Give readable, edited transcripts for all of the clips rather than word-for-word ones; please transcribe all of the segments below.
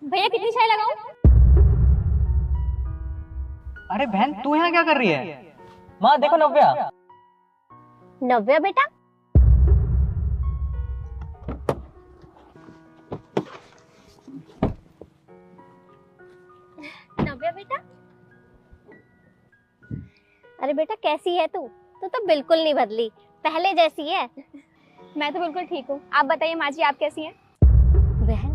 भैया कितनी चाय लगाऊं? अरे बहन, तू यहाँ क्या कर रही है? माँ देखो नव्या। नव्या बेटा, नव्या बेटा। अरे बेटा कैसी है तू? तू तो बिल्कुल नहीं बदली, पहले जैसी है। मैं तो बिल्कुल ठीक हूँ। आप बताइए माँ जी, आप कैसी हैं? बहन,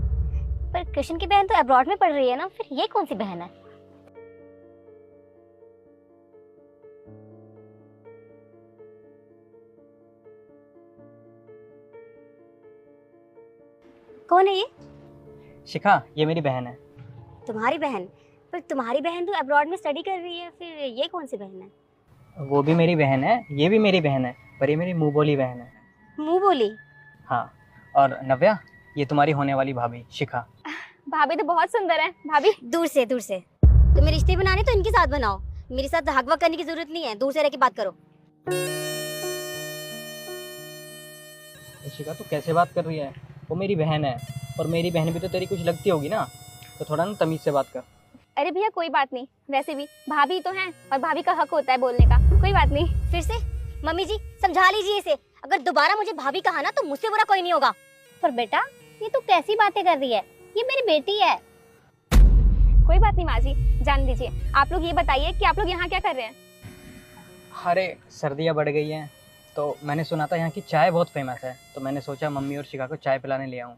पर कृष्ण की बहन तो अब्रॉड में पढ़ रही है ना, फिर ये कौन सी बहन है? कौन है ये? शिखा, ये मेरी बहन है। तुम्हारी बहन? पर तुम्हारी बहन तो अब्रॉड में स्टडी कर रही है, फिर ये कौन सी बहन है? वो भी मेरी बहन है, ये भी मेरी बहन है, पर ये मेरी मुंह बोली बहन है। मुंह बोली? हाँ। और नव्या, ये तुम्हारी होने वाली भाभी शिखा। भाभी तो बहुत सुंदर है। भाभी दूर से दूर से। तुम्हें रिश्ते बनाने तो इनके साथ बनाओ, मेरे साथ हगवा करने की जरूरत नहीं है, दूर से रह के बात करो। शिखा, तू कैसे बात कर रही है? वो मेरी बहन है, और मेरी बहन भी तो तेरी कुछ लगती होगी ना, तो थोड़ा ना तमीज से बात कर। अरे भैया कोई बात नहीं, वैसे भी भाभी तो हैं और भाभी का हक होता है बोलने का। कोई बात नहीं। फिर से? मम्मी जी समझा लीजिए इसे, अगर दोबारा मुझे भाभी कहा ना तो मुझसे बुरा कोई नहीं होगा। पर बेटा ये तू कैसी बातें कर रही है, ये मेरी बेटी है। कोई बात नहीं माँ जी, जान दीजिए। आप लोग ये बताइए कि आप लोग यहाँ क्या कर रहे हैं? अरे सर्दियाँ बढ़ गई हैं, तो मैंने सुना था यहाँ की चाय बहुत फेमस है, तो मैंने सोचा मम्मी और शिखा को चाय पिलाने ले आऊँ,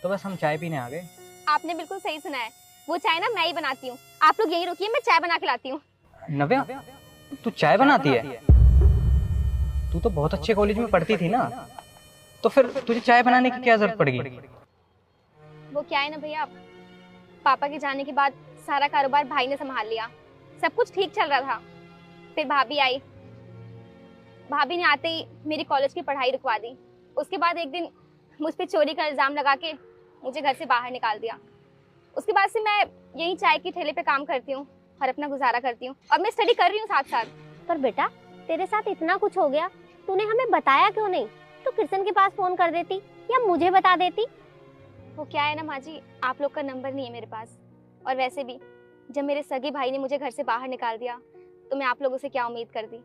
तो बस हम चाय पीने आ गए। आपने बिल्कुल सही सुना है, वो चाय ना मैं ही बनाती हूँ। आप लोग यहीं रुकिए, मैं चाय बना के लाती हूँ। नव्या, तू चाय बनाती है? तू तो बहुत अच्छे कॉलेज में पढ़ती थी ना, तो फिर तुझे चाय बनाने की क्या जरूरत पड़ गई? वो क्या है ना भैया, पापा के जाने के बाद सारा कारोबार भाई ने संभाल लिया। सब कुछ ठीक चल रहा था, फिर भाभी आई। भाभी ने आते ही मेरी कॉलेज की पढ़ाई रुकवा दी। उसके बाद एक दिन मुझ पे चोरी का इल्जाम लगा के मुझे घर से बाहर निकाल दिया। उसके बाद से मैं यही चाय के ठेले पे काम करती हूँ और अपना गुजारा करती हूँ, और मैं स्टडी कर रही हूँ साथ साथ। पर बेटा तेरे साथ इतना कुछ हो गया, तूने हमें बताया क्यों नहीं? तू कृष्ण के पास फोन कर देती या मुझे बता देती। वो क्या है ना माँ जी, आप लोग का नंबर नहीं है मेरे पास, और वैसे भी जब मेरे सगे भाई ने मुझे घर से बाहर निकाल दिया तो मैं आप लोगों से क्या उम्मीद करती।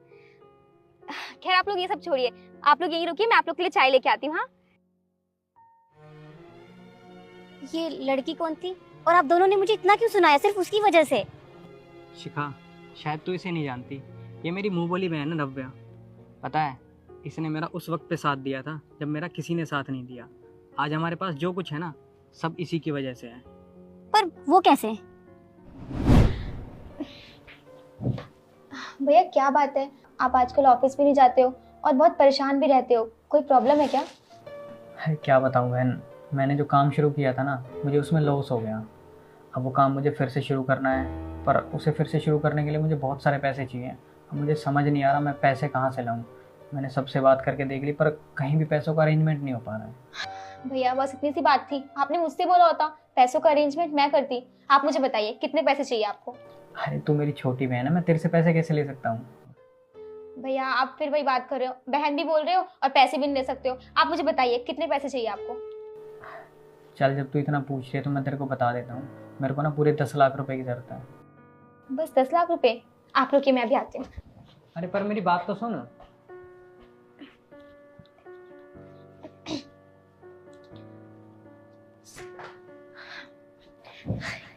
खैर आप लोग ये सब छोड़िए, आप लोग यहीं रुकिए, मैं आप लोग के लिए चाय लेके आती हूँ। हाँ, ये लड़की कौन थी और आप दोनों ने मुझे इतना क्यों सुनाया सिर्फ उसकी वजह से? शिखा, शायद तू इसे नहीं जानती, ये मेरी मुंह बोली बहन है नव्या। पता है, इसने मेरा उस वक्त पे साथ दिया था जब मेरा किसी ने साथ नहीं दिया। आज हमारे पास जो कुछ है ना, सब इसी की वजह से है। पर वो कैसे? भैया क्या बात है, आप आजकल ऑफिस भी नहीं जाते हो और बहुत परेशान भी रहते हो, कोई प्रॉब्लम है क्या? अरे क्या बताऊँ बहन, मैंने जो काम शुरू किया था ना, मुझे उसमें लॉस हो गया। अब वो काम मुझे फिर से शुरू करना है, पर उसे फिर से शुरू करने के लिए मुझे बहुत सारे पैसे चाहिए। अब मुझे समझ नहीं आ रहा मैं पैसे कहाँ से लाऊं। मैंने सबसे बात करके देख ली, पर कहीं भी पैसों का अरेंजमेंट नहीं हो पा रहा है। भैया बस इतनी सी बात थी, आपने मुझसे बोला होता, पैसों का अरेंजमेंट मैं करती। आप मुझे बताइए कितने पैसे चाहिए आपको? अरे तू मेरी छोटी बहन है, मैं तेरे से पैसे कैसे ले सकता हूँ? भैया आप फिर वही बात कर रहे हो, बहन भी बोल रहे हो और पैसे भी नहीं ले सकते हो। आप मुझे बताइए कितने पैसे चाहिए आपको? चल, जब तू इतना पूछ रही है तो मैं तेरे को बता देता हूँ। मेरे को ना पूरे 10 लाख रुपए की जरूरत है। बस 10 लाख रुपए? आप रुकिए, मैं अभी आती हूँ। अरे पर मेरी बात तो सुन।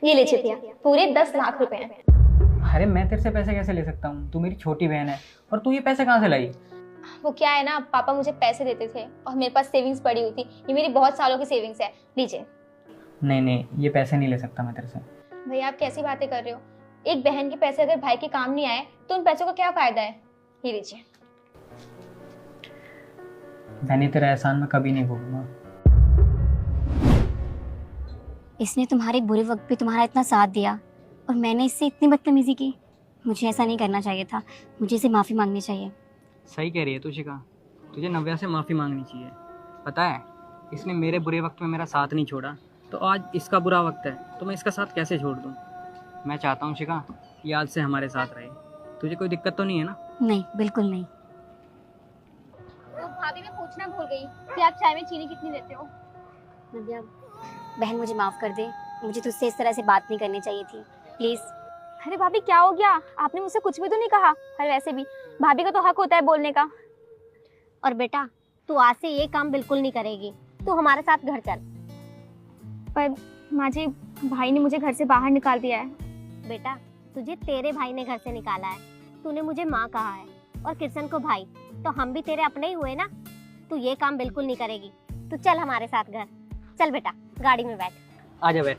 ये लीजिए भैया, पूरे 10 लाख रुपए हैं। अरे मैं तेरे से पैसे कैसे ले सकता हूँ? तू मेरी छोटी बहन है, और तू ये पैसे कहाँ से लाई? वो क्या है ना, पापा मुझे पैसे देते थे और मेरे पास सेविंग्स पड़ी हुई थी। ये मेरी बहुत सालों की सेविंग्स है, लीजिए। नहीं नहीं, ये पैसे नहीं ले सकता मैं तेरे से। भैया आप कैसी बातें कर रहे हो? एक बहन के पैसे अगर भाई के काम नहीं आए तो उन पैसों का क्या फायदा है? ये लीजिए। मैंने तेरा एहसान मैं कभी नहीं भूलूंगा। इसने तुम्हारे बुरे वक्त पे तुम्हारा इतना साथ दिया और मैंने इससे इतनी बदतमीजी की। मुझे ऐसा नहीं करना चाहिए था, मुझे इसे माफ़ी मांगनी चाहिए। सही कह रही है तू शिखा, तुझे नव्या से माफ़ी मांगनी चाहिए। पता है, इसने मेरे बुरे वक्त में मेरा साथ नहीं छोड़ा, तो आज इसका बुरा वक्त है तो मैं इसका साथ कैसे छोड़ दूँ? मैं चाहता हूँ शिखा, ये आज से हमारे साथ रहे। तुझे कोई दिक्कत तो नहीं है ना? नहीं, बिल्कुल नहीं। तो भाभी मैं पूछना भूल गई कि आप चाय में चीनी कितनी देते हो? नव्या बहन मुझे माफ़ कर दे, मुझे तुझसे इस तरह से बात नहीं करनी चाहिए थी, प्लीज़। अरे भाभी क्या हो गया, आपने मुझसे कुछ भी तो नहीं कहा। और वैसे भी भाभी का तो हक होता है बोलने का। और बेटा तू आज से ये काम बिल्कुल नहीं करेगी, तू हमारे साथ घर चल। पर माँ जी, भाई ने मुझे घर से बाहर निकाल दिया है। बेटा तुझे तेरे भाई ने घर से निकाला है, तूने मुझे माँ कहा है और किशन को भाई, तो हम भी तेरे अपने ही हुए ना। तू ये काम बिल्कुल नहीं करेगी, तू चल हमारे साथ घर। चल बेटा गाड़ी में बैठ। आ जा बैठ।